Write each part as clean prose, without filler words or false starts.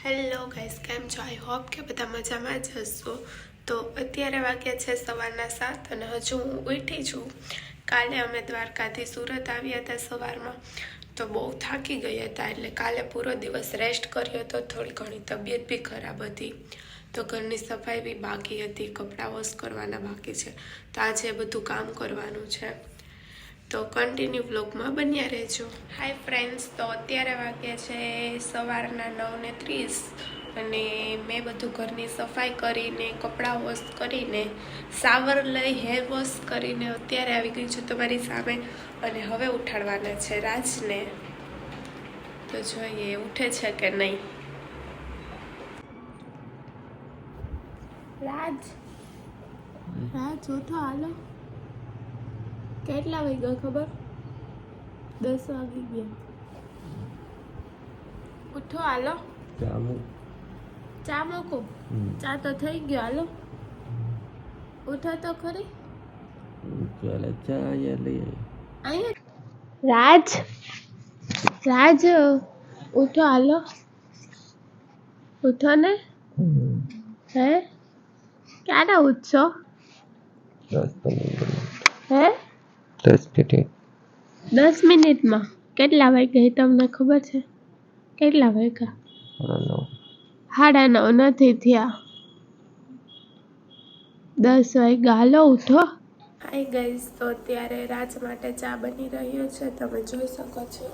Hello guys, કેમ છો? I hope કે બધા મજામાં જ હશો. તો અત્યારે વાગ્યા છે સવારના 7 અને હજુ હું ઉઠી છું. કાલે અમે દ્વારકાથી સુરત આવ્યા હતા સવારમાં, તો બહુ થાકી ગયા હતા. એટલે કાલે પૂરો દિવસ રેસ્ટ કર્યો હતો. થોડી ઘણી તબિયત બી ખરાબ હતી, તો ઘરની સફાઈ બી બાકી હતી, કપડાં વોશ કરવાના બાકી છે. તો આજે બધું કામ કરવાનું છે, તો કન્ટિન્યુ બ્લોગમાં બન્યા રહેજો. હાય ફ્રેન્ડ્સ, તો અત્યારે વાગ્યા છે સવારના 9:30 અને મેં બધું ઘરની સફાઈ કરીને, કપડાં વોશ કરીને, શાવર લઈ, હેર વોશ કરીને અત્યારે આવી ગઈ છું તમારી સામે. અને હવે ઉઠાડવાના છે રાજને. તો જોઈએ ઉઠે છે કે નહીં. રાજ, ઉઠો, હાલો. કેટલા વાગ્યા ખબર? 10 વાગી ગયા. ઉઠો, હાલો. ચા મૂકો. ચા તો થઈ ગયો, હાલો. ઉઠો તો ખરી. ચાલે ચા યાર લઈ રાજ, ઉઠો, હાલો. ઉઠો ને. હે, ક્યારે ઉઠશો? 10 મિનિટમાં. કેટલા વાગ્યા તમને ખબર છે? કેટલા વાગ્યા? 9:30 નથી થયા. 10 વાગ્યા. હાલો ઉઠો. હાય ગાઈસ, તો અત્યારે રાજ માટે ચા બની રહ્યો છે, તમે જોઈ શકો છો.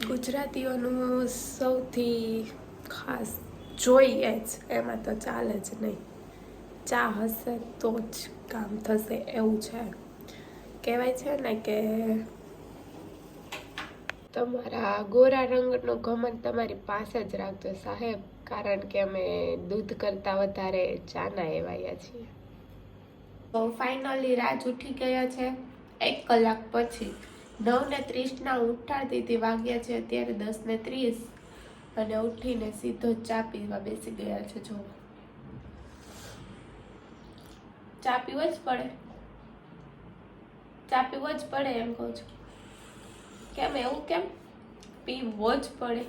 ગુજરાતીઓનું સૌથી ખાસ જોઈએ જ, એમાં તો ચાલે જ નહીં. ચા હશે તો જ કામ થશે, એવું છે. કહેવાય છે ને કે તમારા ગોરા રંગનો ઘમંડ તમારી પાસે જ રાખજો સાહેબ, કારણ કે અમે દૂધ કરતાં વધારે ચાના એવાયા છીએ. તો ફાઇનલી રાજ ઉઠી ગયા છે 1 કલાક પછી. 9:30 ઉઠાડતી હતી, વાગ્યા છે અત્યારે 10:30 અને ઉઠીને સીધો ચા પીવા બેસી ગયા છે. જો ચા પીવો જ પડે, ચા પીવો જ પડે એમ કહું છું. કેમ એવું? કેમ પીવો જ પડે?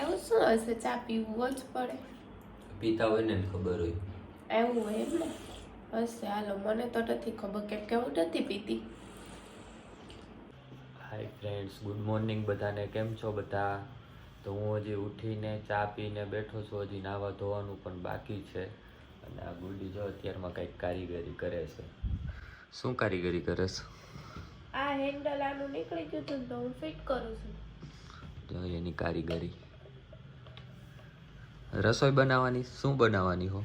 એવું શું હશે? ચા પીવો જ પડે? પીતા હોય ને ખબર હોય. એવું હોય એમ ને? હશે, હાલો. મને તો નથી ખબર, કેમ કે હું નથી પીતી. હાય ફ્રેન્ડ્સ, ગુડ મોર્નિંગ બધાને. કેમ છો બધા? તો હું હજી ઉઠીને ચા પીને બેઠો છું. હજી નાવા ધોવાનું પણ બાકી છે. અને આ ગુડી જો અત્યારમાં કંઈક કારીગરી કરે છે. શું કારીગરી કરે છે? આ હેન્ડલ આનું નીકળી ગયું હતું તો હું ફિટ કરું છું. તો એની કારીગરી. રસોઈ બનાવવાની, શું બનાવવાની હો?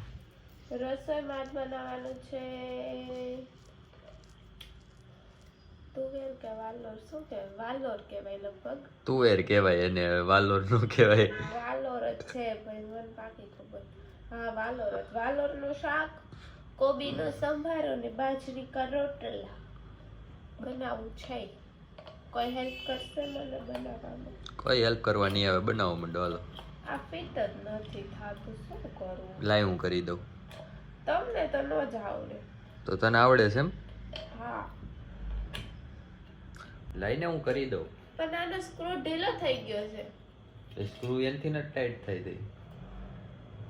રસોઈમાં જ બનાવવાનું છે તુવેર કે વાલોર, શું કહેવાય? વાલોર કહેવાય લગભગ. તુવેર કહેવાય એને, વાલોર નો કહેવાય. વાલોર જ છે ભાઈ, મને પાકી ખબર. હા, વાલોર જ. વાલોરનું શાક, કોબીનો સંભારો ને બાજરી કા રોટલા બનાવવું છે. કોઈ હેલ્પ કરશે મને બનાવવામાં? કોઈ હેલ્પ કરવા નહીં આવે, બનાવવા માંડો હાલો. આ ફિટ જ નથી થાતું, શું કરું? લાય હું કરી દઉં. તમને તો ન જ આવડે. તો તને આવડે છે એમ? હા. લઈને હું કરી દઉં. પણ આનો સ્ક્રૂ ઢીલો થઈ ગયો છે. એ સ્ક્રૂ એનથી ને ટાઈટ થઈ ગઈ.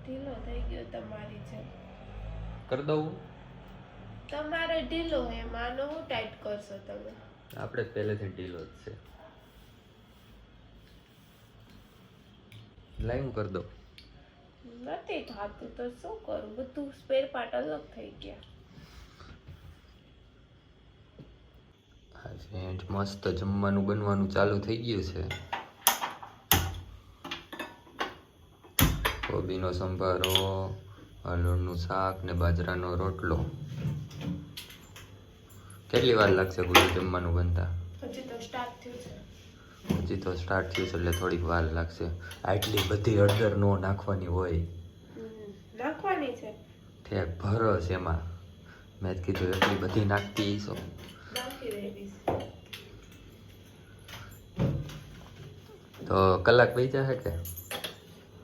ઢીલો થઈ ગયો તમારી છે. કરી દઉં? તમારે ઢીલો હે, આનો હું ટાઈટ કરશો તમે? આપણે પહેલેથી ઢીલો જ છે. લાઈ હું કરી દઉં. નથી થાતું તો શું કરું? બધું સ્પેર પાર્ટ અલગ થઈ ગયા. ફ્રેન્ડ, મસ્ત જમવાનું બનવાનું ચાલુ થઈ ગયું છે. કોબીનો સંભારો, વાલોરનું શાક ને બાજરાનો રોટલો. કેટલી વાર લાગશે ગુરુ જમવાનું બનતા? હજી તો સ્ટાર્ટ થયું છે. હજી તો સ્ટાર્ટ થયું છે એટલે થોડીક વાર લાગશે. આટલી બધી હળદર નો નાખવાની હોય. નાખવાની છે. ઠેક ભરસ એમાં. મેં જ કીધું એટલી બધી નાખતી છો. નાખી દેવી. તો કલાક વહી જશે કે?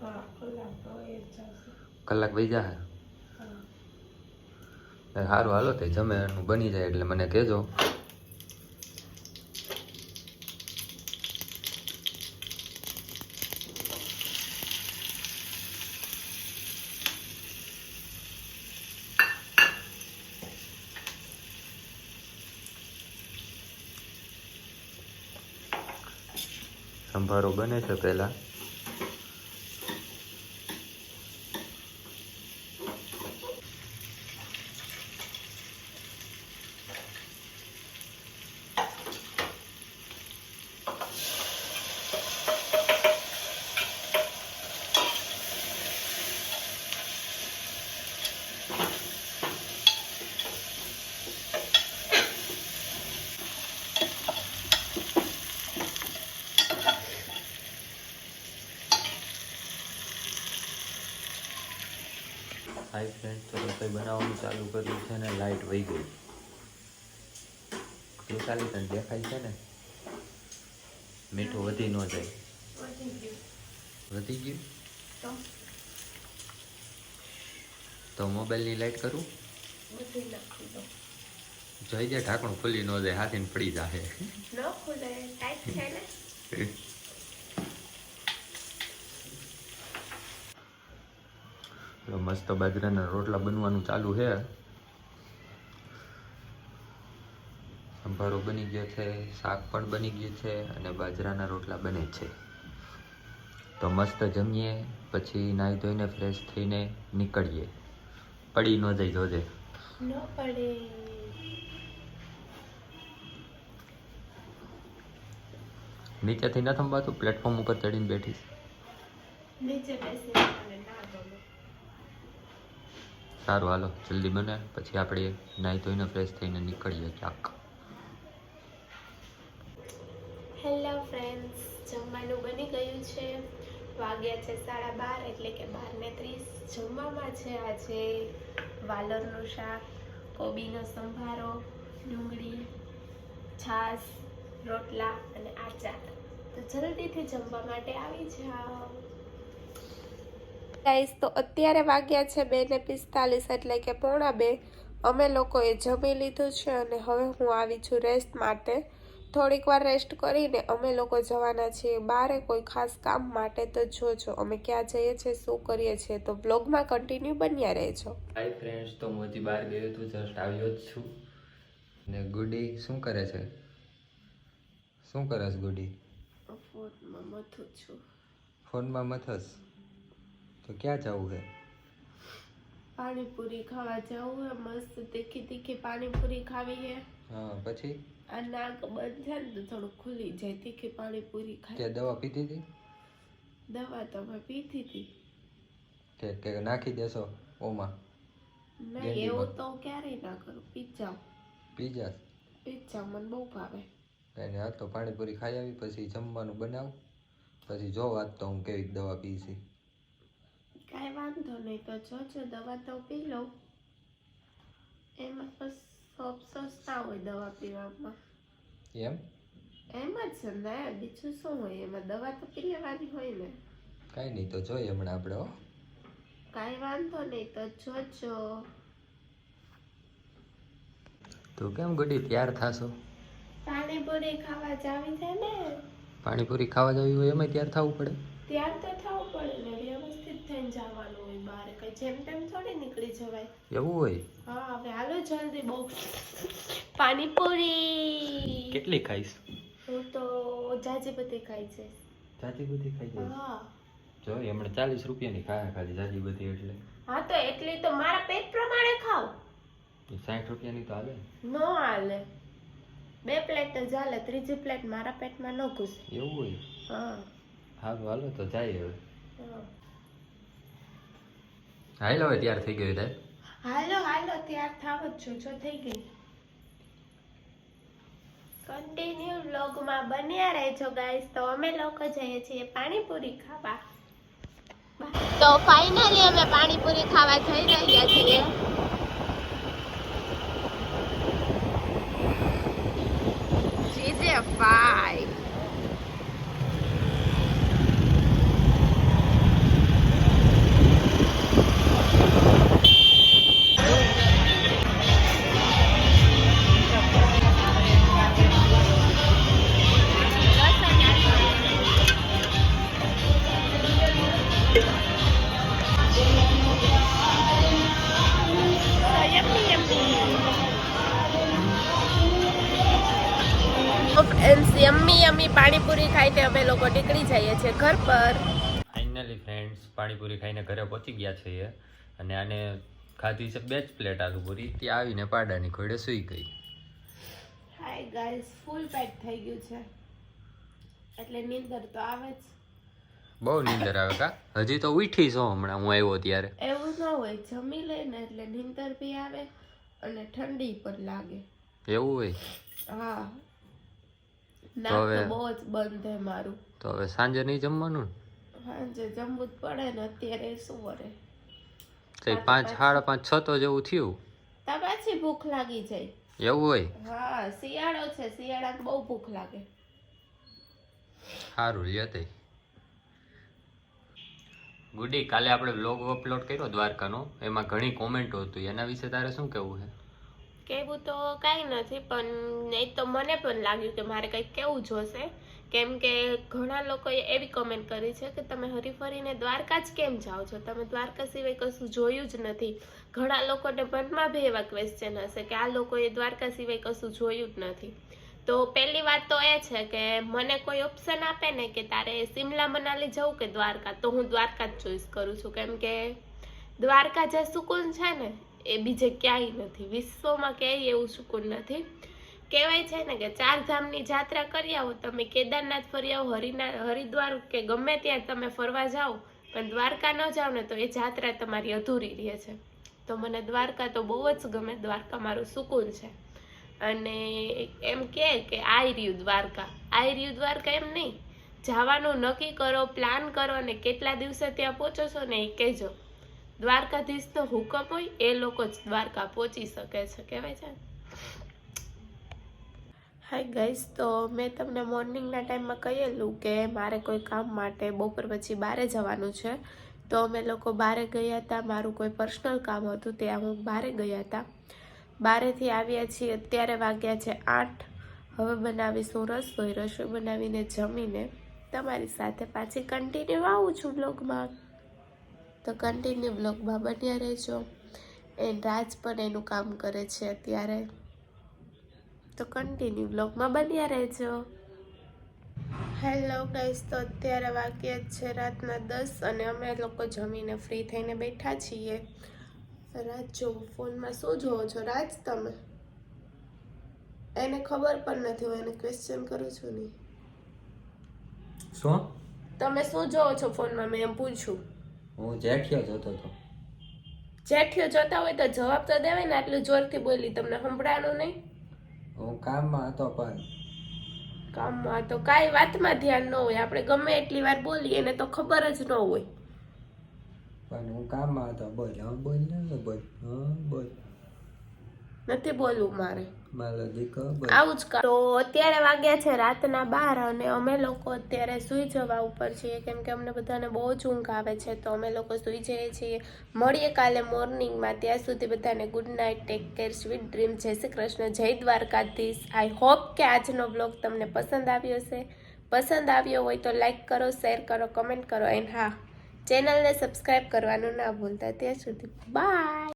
હા, કલાક તો એ જ જશે. કલાક વહી જશે? સારું, હાલો તે જમે એનું બની જાય એટલે મને કહેજો. સંભારો બને છે પહેલાં. હાય ફ્રેન્ડ, તો રસોઈ બનાવવાનું ચાલુ કર્યું છે ને લાઇટ વહી ગઈ. એ ખાલી તને દેખાય છે ને, મીઠું વધી ન જાય. વધી ગયું તો મોબાઈલની લાઇટ કરું. જોઈ જાય ઢાંકણું ખુલ્લી ન જાય, હાથીને પડી જાય. મસ્ત બાજરાના રોટલા બનવાનું ચાલુ છે. સંભારો બની ગયો છે, શાક પણ બની ગયું છે અને બાજરાના રોટલા બને છે. તો મસ્ત જમીએ, પછી નાહી ધોઈને ફ્રેશ થઈને નીકળીએ. પડી ન જાય, જોજે. ન પડે. નીચેથી ન થંભાતું, પ્લેટફોર્મ ઉપર ચડીને બેઠીશ. નીચે બેસી મને ના ગમે. સારું, હાલો જલ્દી બને, પછી આપણે નાહી ધોઈને ફ્રેશ થઈને નીકળીએ ક્યાંક. હેલો ફ્રેન્ડ્સ, જમવાનું બની ગયું છે. વાગ્યા છે 12:30, એટલે કે 12:30. જમવામાં છે આજે વાલરનું શાક, કોબીનો સંભારો, ડુંગળી, છાશ, રોટલા અને આચાર. તો જલ્દીથી જમવા માટે આવી જાઓ. ગાઈસ, તો અત્યારે વાગ્યા છે 2:45, એટલે કે 1:45. અમે લોકોએ જમી લીધું છે અને હવે હું આવી છું રેસ્ટ માટે. થોડીક વાર રેસ્ટ કરીને અમે લોકો જવાના છીએ બહાર કોઈ ખાસ કામ માટે. તો જોજો અમે ક્યાં જઈએ છીએ, શું કરીએ છીએ, તો બ્લોગમાં કન્ટિન્યુ બન્યા રહેજો. હાય ફ્રેન્ડ્સ, તો હું હજી બહાર ગયો હતો, જસ્ટ આવ્યો જ છું. ને ગુડી શું કરે છે? શું કરસ ગુડી? ફોનમાં મથું છું. ફોનમાં મથસ? તો ક્યાં જવું છે? પાણીપુરી ખાવા જવું હે. મસ્ત તીખી તીખી પાણીપુરી ખાવી હે. હા, પછી આ નાક બંધ છે ને તો થોડું ખુલી જાય. તીખી પાણીપુરી ખાઈ. કે દવા પીધી હતી? દવા તો મેં પીધી હતી. કે નાખી દેશો ઓમાં? નહીં, એવું તો ક્યારેય ના કરું. પીજા મને બહુ ભાવે. એને હા, તો પાણીપુરી ખાઈ આવી, પછી જમવાનું બનાવ, પછી જો વાત તો હું કેવી દવા પીશી. કાંઈ વાંધો નહીં, તો જોજો દવા તો પી લઉં. એમાં બસ સસ્તા હોય દવા પીવામાં. એમ જ છે ને, બીજું શું હોય એમાં? દવા તો પી લેવાની હોય ને. કાંઈ નહીં, તો જોઈએ હમણાં આપણે. હો, કાંઈ વાંધો નહીં, તો જોજો. તો કેમ ગુડી તૈયાર થાશો? પાણીપુરી ખાવા જાવી છે ને. પાણીપુરી ખાવા જવી હોય એમાં તૈયાર થવું પડે? ત્યાર તો થવું પડે ને, વ્યવસ્થિત થઈને જવાનું હોય બહાર. કઈ જેમ તેમ થોડી નીકળી જવાય. એવું હોય? હા, હવે હાલો જલ્દી. બહુ પાણીપુરી કેટલી ખાઈશ? હું તો જાજી બધી ખાઈ છે. જાજી બધી ખાઈ જાય? હા, જો હમણાં 40 રૂપિયાની ખાયા ખાલી જાજી બધી. એટલે હા, તો એટલી તો મારા પેટ પ્રમાણે ખાવ. 60 રૂપિયાની તો હાલે? નો હાલે. 2 પ્લેટ જ હાલે, ત્રીજી પ્લેટ મારા પેટમાં ન ઘૂસે. એવું હોય? હા, હારું, હાલો તો જાય હવે. હા. હાલો હવે તૈયાર થઈ ગયું થાય. હાલો તૈયાર થાવ જ છું. જો થઈ ગઈ. કન્ટિન્યુ વ્લોગમાં બન્યા રહેજો ગાઈસ. તો અમે લોકો જઈએ છીએ પાણીપુરી ખાવા. તો ફાઇનલી અમે પાણીપુરી ખાવા જઈ રહ્યા છીએ. GJ5 friends yummy yummy panipuri ખાઈને અમે લોકો નીકળી જઈએ છીએ ઘર પર. ફાઇનલી ફ્રેન્ડ્સ પાણીપુરી ખાઈને ઘરે પહોંચી ગયા છીએ અને આને ખાધી છે 2 જ પ્લેટ આલુપુરી. ત્યાં આવીને પાડાની ખોડે સૂઈ ગઈ. હાય ગાઈસ, ફૂલ પેક થઈ ગયું છે એટલે નીંદર તો આવે જ. બહુ નીંદર આવે કા? હજી તો ઉઠી છો હમણાં હું આવ્યો ત્યારે. એવું ન હોય, જમી લઈને એટલે નીંદર બી આવે અને ઠંડી પણ લાગે. એવું હોય? હા, તો નાક હવે તો બહુ જ બંધ છે મારું. તો હવે સાંજે નહીં જમવાનું ને? સાંજે જમવું જ પડે ને, અત્યારે શું વરે. તો 5, 5:30, 6 તો જેવું થયું. તા પાછી ભૂખ લાગી જાય. એવું હોય? હા, શિયાળો છે, શિયાળામાં બહુ ભૂખ લાગે. સારું લ્યો. ગુડી, કાલે આપણે વ્લોગ અપલોડ કર્યો દ્વારકાનો, એમાં ઘણી કોમેન્ટો હતી, એના વિશે તારે શું કહેવું છે? કેવું તો કાંઈ નથી, પણ એ તો મને પણ લાગ્યું કે મારે કંઈક કેવું જોશે, કેમ કે ઘણા લોકોએ એવી કમેન્ટ કરી છે કે તમે હરીફરીને દ્વારકા જ કેમ જાઓ છો, તમે દ્વારકા સિવાય કશું જોયું જ નથી. ઘણા લોકોને મનમાં બી એવા ક્વેશ્ચન હશે કે આ લોકોએ દ્વારકા સિવાય કશું જોયું જ નથી. તો પહેલી વાત તો એ છે કે મને કોઈ ઓપ્શન આપે ને કે તારે શિમલા મનાલી જવું કે દ્વારકા, તો હું દ્વારકા જ ચોઈસ કરું છું, કેમ કે દ્વારકા જે સુકૂન છે ને એ બીજે ક્યાંય નથી, વિશ્વમાં ક્યાંય એવું સુકૂન નથી. કહેવાય છે ને કે 4 ધામની યાત્રા કરી આવો, તમે કેદારનાથ ફરી આવો, હરિદ્વાર કે ગમે ત્યાં તમે ફરવા જાઓ, પણ દ્વારકા ન જાઓ ને તો એ યાત્રા તમારી અધૂરી રહે છે. તો મને દ્વારકા તો બહુ જ ગમે, દ્વારકા મારું સુકૂન છે. અને એમ કે આઈ રહ્યું દ્વારકા એમ નહીં, જવાનું નક્કી કરો, પ્લાન કરો અને કેટલા દિવસે ત્યાં પહોંચો છો ને એ કહેજો. દ્વારકાધીશનો હુકમ હોય એ લોકો જ દ્વારકા પહોંચી શકે છે, કહેવાય છે. હાય ગાઈસ, તો મેં તમને મોર્નિંગના ટાઈમમાં કહેલું કે મારે કોઈ કામ માટે બપોર પછી બહારે જવાનું છે, તો અમે લોકો બહારે ગયા હતા. મારું કોઈ પર્સનલ કામ હતું, ત્યાં હું બહારે ગયા હતા. બહારેથી આવ્યા છીએ, અત્યારે વાગ્યા છે 8. હવે બનાવીશું રસોઈ બનાવીને જમીને તમારી સાથે પાછી કન્ટિન્યુ આવું છું બ્લોગમાં. તો કન્ટિન્યુ બ્લોગમાં બન્યા રહેજો. રાજ પણ એનું કામ કરે છે અત્યારે, તો કન્ટિન્યુ બ્લોગમાં બન્યા રહેજો. હેલો ગાઈસ, તો અત્યારે વાગ્યા છે રાતના 10 અને અમે લોકો જમીને ફ્રી થઈને બેઠા છીએ. રાજ જો ફોનમાં શું જોવો છો રાજ? તમે એને ખબર પણ નથી, હું એને ક્વેશ્ચન કરું છું ને. શું તમે શું જોવો છો ફોનમાં? મેં એમ પૂછ્યું. હું જેઠિયો જોતો હતો. જેઠિયો જોતા હોય તો જવાબ તો દેવાય ને, આટલું જોરથી બોલી તમને સંભળાનું નહીં? હું કામમાં હતો, પણ કામમાં તો કાંઈ વાતમાં ધ્યાન ન હોય, આપણે ગમે એટલી વાર બોલીએ એને તો ખબર જ ન હોય. પણ હું કામમાં હતો. બોલ નથી બોલવું મારે, મારો દીકરો આવું જ તો અત્યારે વાગ્યા છે રાતના 12 અને અમે લોકો અત્યારે સૂઈ જવા ઉપર છીએ, કેમ કે અમને બધાને બહુ જ ઊંઘ આવે છે, તો અમે લોકો સૂઈ જઈએ છીએ. મળીએ કાલે મોર્નિંગમાં, ત્યાં સુધી બધાને good night, take care, sweet dream, જય શ્રી કૃષ્ણ, જય દ્વારકાધીશ. આઈ હોપ કે આજનો બ્લોગ તમને પસંદ આવ્યો હશે. પસંદ આવ્યો હોય તો લાઈક કરો, શેર કરો, કમેન્ટ કરો એન્ડ હા, ચેનલને સબસ્ક્રાઈબ કરવાનું ના ભૂલતા. ત્યાં સુધી બાય.